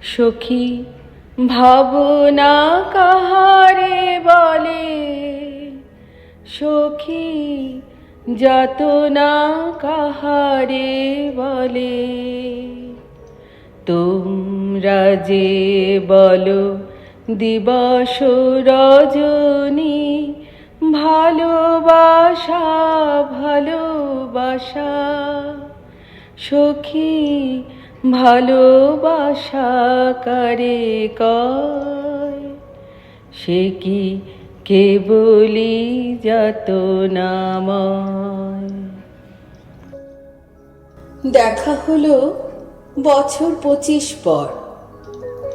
সখী ভাবনা কাহারে বলে, সখী যাতনা কাহারে বলে। তোমরা যে বলো দিবস রজনী, ভালোবাসা ভালোবাসা। সখী ভালোবাসা কারে কয়, সে কি কেবলি যাতনাময়। দেখা হলো বছর 25 পর,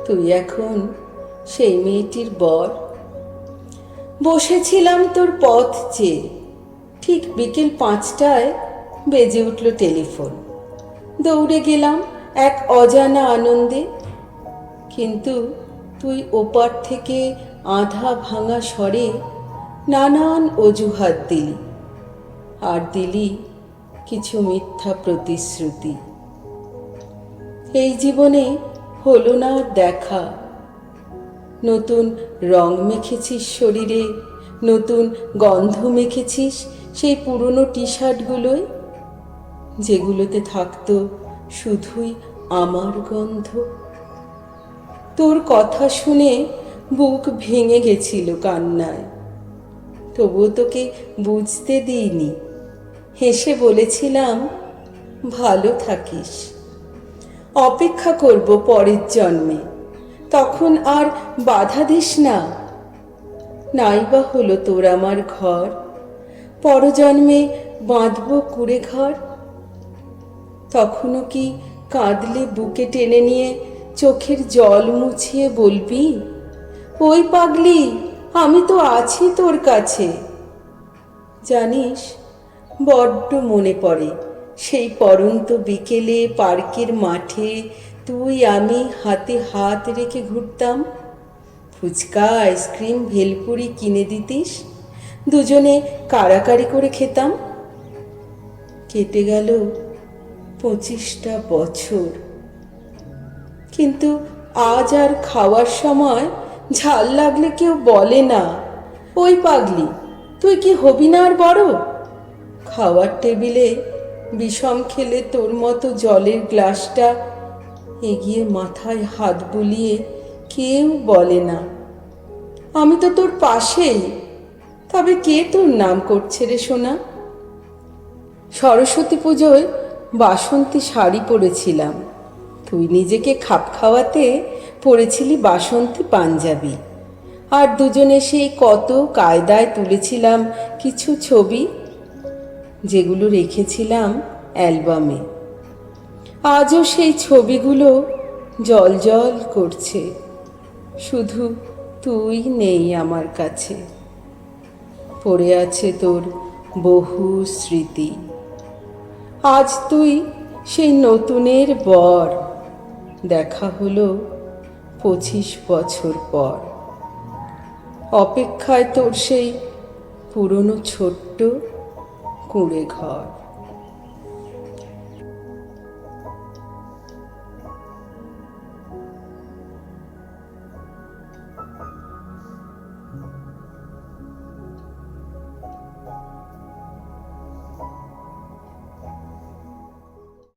তুই এখন সেই মেয়েটির বর। বসেছিলাম তোর পথ চেয়ে, ঠিক বিকেল 5টায় বেজে উঠল টেলিফোন। দৌড়ে গেলাম এক অজানা আনন্দে, কিন্তু তুই ওপার থেকে আধা ভাঙা স্বরে নানান অজুহাত দিলি, আর দিলি কিছু মিথ্যা প্রতিশ্রুতি। এই জীবনে হলো না দেখা। নতুন রং মেখেছিস শরীরে, নতুন গন্ধ মেখেছিস সেই পুরনো টি-শার্টগুলোয়, যেগুলোতে থাকতো শুধুই আমার গন্ধ। তোর কথা শুনে বুক ভেঙে গেছিল কান্নায়, তবুও তোকে বুঝতে দিইনি। হেসে বলেছিলাম, ভালো থাকিস, অপেক্ষা করব পরের জন্মে, তখন আর বাধা দিস না। নাইবা হলো তোর আমার ঘর, পরজন্মে বাঁধব কুঁড়ে ঘর। তখনও কি কাঁদলে বুকে টেনে নিয়ে চোখের জল মুছিয়ে বলবি, ওই পাগলি আমি তো আছি তোর কাছে। জানিস, বড্ড মনে পড়ে সেই পড়ন্ত বিকেলে পার্কের মাঠে তুই আমি হাতে হাত রেখে ঘুরতাম। ফুচকা, আইসক্রিম, ভেলপুরি কিনে দিতিস, দুজনে কাড়াকাড়ি করে খেতাম। কেটে গেল 25টা বছর, কিন্তু আজ আর খাওয়ার সময় ঝাল লাগলে কেউ বলে না, ওই পাগলি তুই কি হবি না আর বড়। খাওয়ার টেবিলে বিষম খেলে তোর মতো জলের গ্লাসটা এগিয়ে মাথায় হাত বুলিয়ে কেউ বলে না, আমি তো তোর পাশেই। তবে কে তোর নাম করছে রে সোনা? সরস্বতী পুজোয় বাসন্তী শাড়ি পরেছিলাম, তুই নিজেকে খাপ খাওয়াতে পরেছিলি বাসন্তী পাঞ্জাবি। আর দুজনে সেই কত কায়দায় তুলেছিলাম কিছু ছবি, যেগুলো রেখেছিলাম অ্যালবামে। আজও সেই ছবিগুলো জল জল করছে, শুধু তুই নেই আমার কাছে। পড়ে আছে তোর বহু স্মৃতি। আজ তুই সেই নতুনের বর, দেখা হলো 25 বছর পর। অপেক্ষায় তোর সেই পুরনো ছোট্ট কুঁড়ে ঘর।